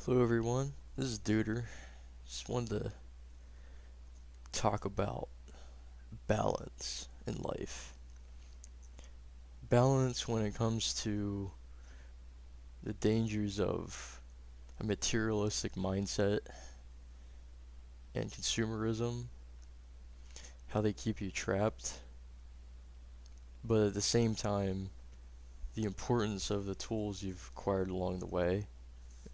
Hello everyone, this is Duder. Just wanted to talk about balance in life. Balance when it comes to the dangers of a materialistic mindset and consumerism, how they keep you trapped, but at the same time, the importance of the tools you've acquired along the way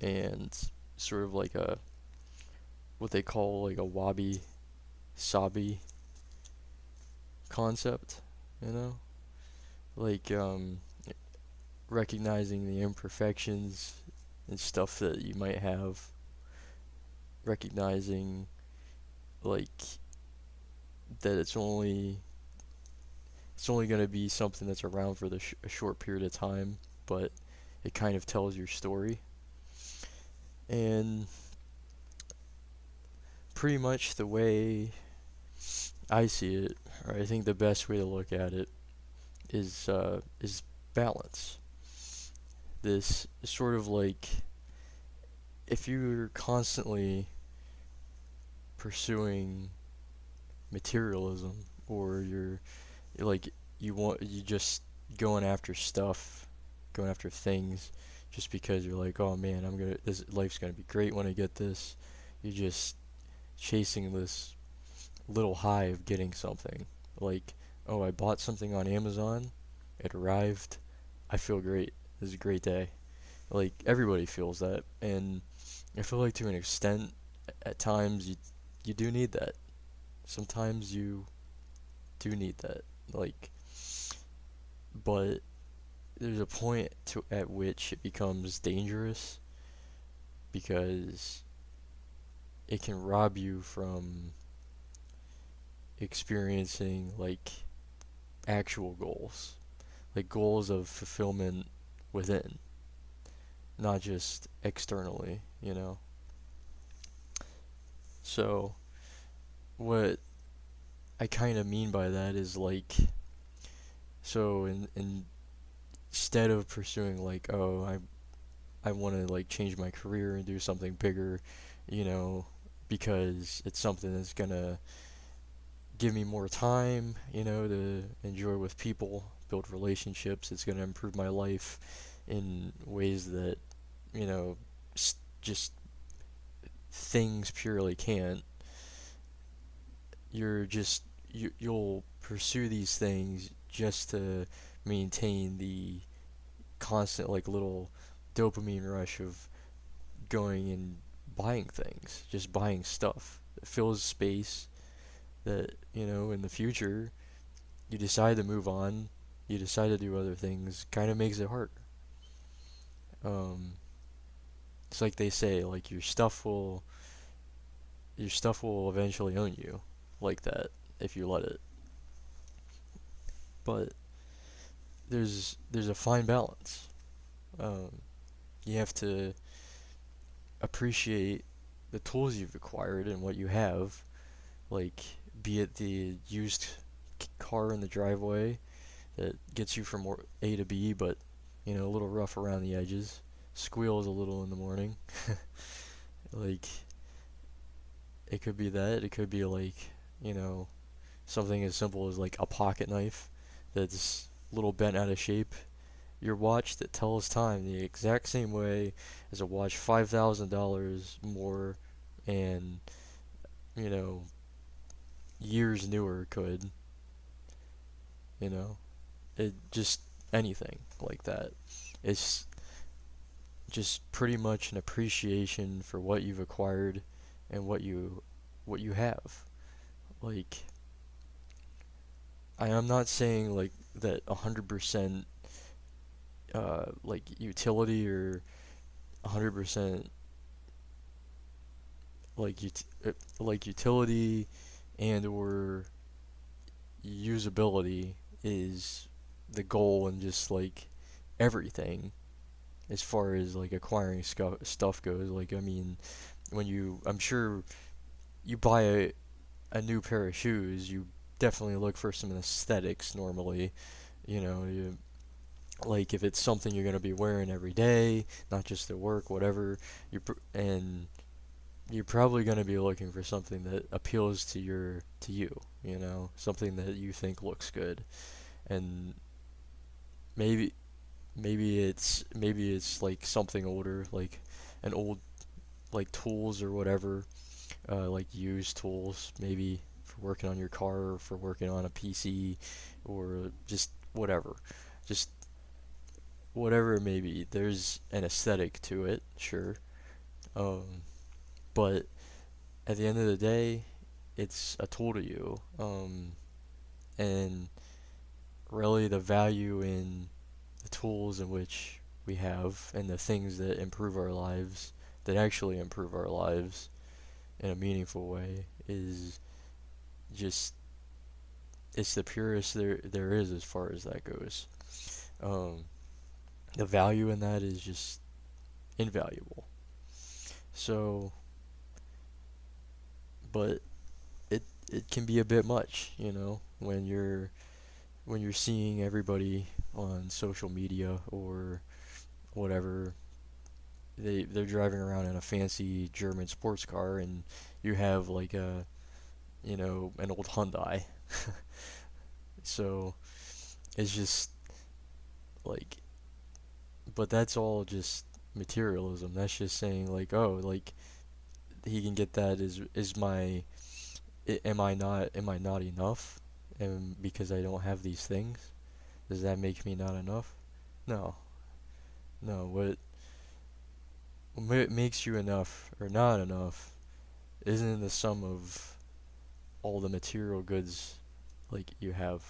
and sort of like a what they call like a wabi sabi concept, you know? Like recognizing the imperfections and stuff that you might have, recognizing like that it's only going to be something that's around for a short period of time, but it kind of tells your story. And pretty much the way I see it, or I think the best way to look at it is balance. This sort of like if you're constantly pursuing materialism, or you're like you just going after stuff, going after things just because you're like, oh man, this life's gonna be great when I get this. You're just chasing this little high of getting something. Like, oh, I bought something on Amazon, it arrived, I feel great. This is a great day. Like everybody feels that, and I feel like to an extent, at times you do need that. Sometimes you do need that. Like, but there's a point at which it becomes dangerous because it can rob you from experiencing like actual goals, like goals of fulfillment within, not just externally, you know. So what I kind of mean by that is like, so instead of pursuing like, oh, I want to like change my career and do something bigger, you know, because it's something that's gonna give me more time, you know, to enjoy with people, build relationships. It's gonna improve my life in ways that, you know, just things purely can't. You'll pursue these things just to maintain the constant like little dopamine rush of going and buying things, just buying stuff that fills space that, you know, in the future you decide to move on, you decide to do other things, kind of makes it hard. Um, it's like they say, like your stuff will eventually own you, like that, if you let it. But there's a fine balance. Um, you have to appreciate the tools you've acquired and what you have, like be it the used car in the driveway that gets you from A to B, but you know, a little rough around the edges, squeals a little in the morning. Like it could be that. It could be like, you know, something as simple as like a pocket knife that's a little bent out of shape. Your watch that tells time the exact same way as a watch $5,000 more and, you know, years newer could, you know. It just anything like that. It's just pretty much an appreciation for what you've acquired and what you have. Like I am not saying like that 100% like utility or 100% like utility and or usability is the goal and just like everything as far as like acquiring stuff goes. Like I mean, I'm sure you buy a new pair of shoes, you definitely look for some aesthetics normally. You know, Like if it's something you're gonna be wearing every day, not just at work, whatever, and you're probably gonna be looking for something that appeals to you, something that you think looks good, and maybe maybe it's like something older, like an old like tools or whatever, like used tools, maybe for working on your car or for working on a PC or just whatever. Just whatever it may be. There's an aesthetic to it, sure. Um, but at the end of the day, it's a tool to you. And really the value in the tools in which we have and the things that improve our lives, that actually improve our lives in a meaningful way, is just it's the purest there is as far as that goes. Um, the value in that is just invaluable. So, but it can be a bit much, when you're seeing everybody on social media or whatever, they're driving around in a fancy German sports car and you have like an old Hyundai. So, it's just like but that's all just materialism. That's just saying like, oh, like he can get that is my am I not enough? And because I don't have these things, does that make me not enough? No. No, what makes you enough or not enough isn't the sum of all the material goods like you have.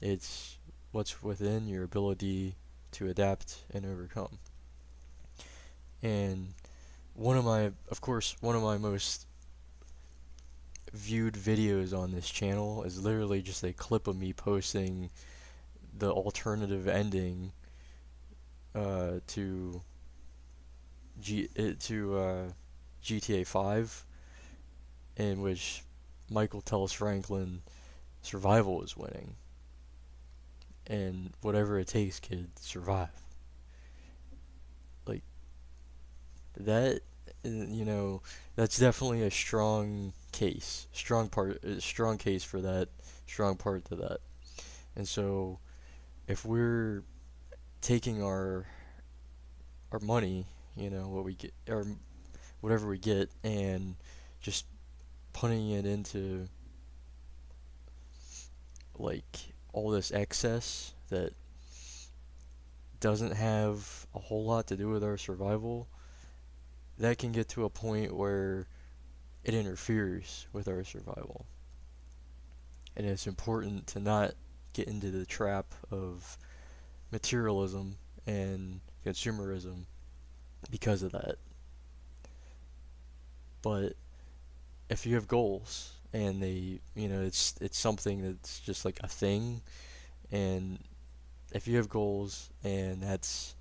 It's what's within your ability to adapt and overcome. And one of my most viewed videos on this channel is literally just a clip of me posting the alternative ending to GTA 5, in which Michael tells Franklin survival is winning, and whatever it takes, kid, survive. Like that, that's definitely a strong case for that, strong part to that. And so, if we're taking our money, what we get or whatever we get, and just putting it into like all this excess that doesn't have a whole lot to do with our survival, that can get to a point where it interferes with our survival. And it's important to not get into the trap of materialism and consumerism because of that. But if you have goals and it's something that's just like a thing, and if you have goals and that's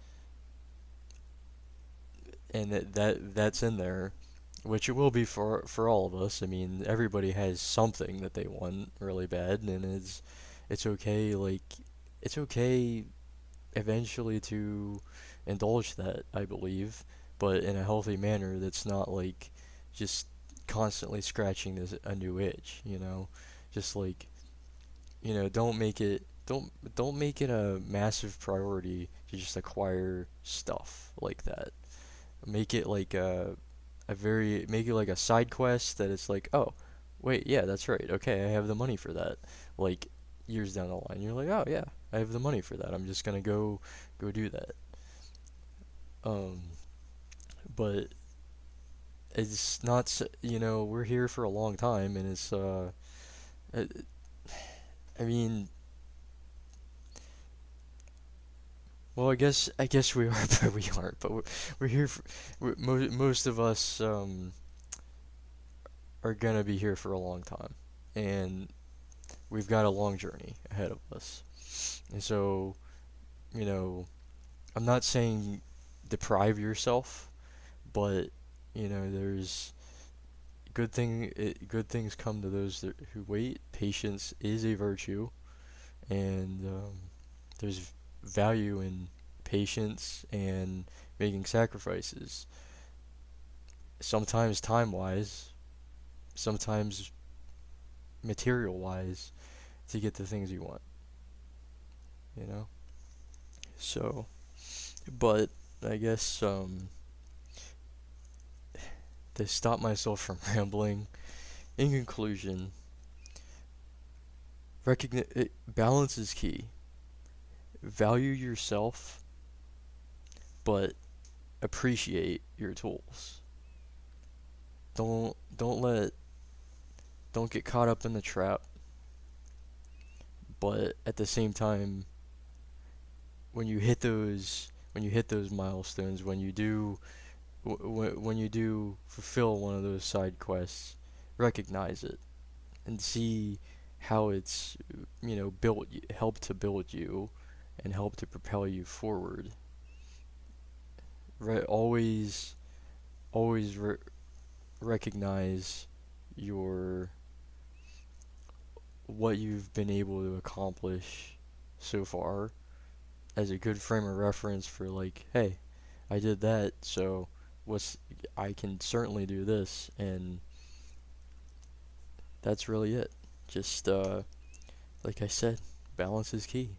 in there, which it will be for all of us. I mean, everybody has something that they want really bad, and it's okay. Like it's okay eventually to indulge that, I believe, but in a healthy manner that's not like just constantly scratching a new itch. Just like don't make it a massive priority to just acquire stuff like that. Make it like make it like a side quest that it's like, oh, wait, yeah, that's right. Okay, I have the money for that. Like years down the line, you're like, oh yeah, I have the money for that. I'm just gonna go do that. Um, but it's not, we're here for a long time, and I, I mean, well, I guess we are, but we aren't. But we're here for most of us are gonna be here for a long time, and we've got a long journey ahead of us. And so, you know, I'm not saying deprive yourself, but there's good things come to those who wait. Patience is a virtue, and there's value in patience and making sacrifices. Sometimes time wise, sometimes material wise, to get the things you want, you know? So, but I guess to stop myself from rambling, in conclusion, balance is key. Value yourself, but appreciate your tools. Don't let don't get caught up in the trap, but at the same time, when you hit those milestones, when you do fulfill one of those side quests, recognize it and see how it's helped to build you and help to propel you forward. Always recognize your what you've been able to accomplish so far as a good frame of reference for, like, hey, I did that, so what's I can certainly do this, and that's really it. Just like I said, balance is key.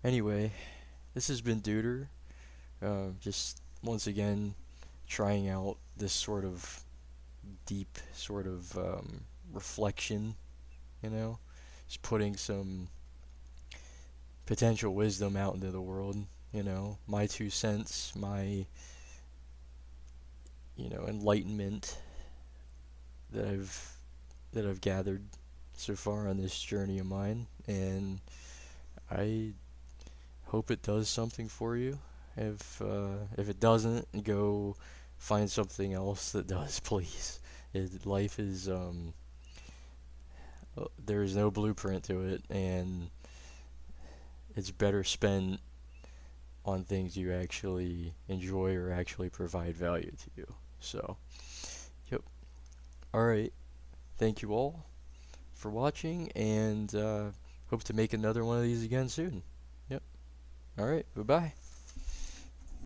Anyway, this has been Duder. Just once again trying out this sort of deep sort of reflection, you know, just putting some potential wisdom out into the world, my 2 cents, my, enlightenment that I've gathered so far on this journey of mine, and I hope it does something for you. If it doesn't, go find something else that does, please. Life is there is no blueprint to it, and it's better spent on things you actually enjoy or actually provide value to you. So, yep. All right. Thank you all for watching, and hope to make another one of these again soon. Yep. All right. Bye bye.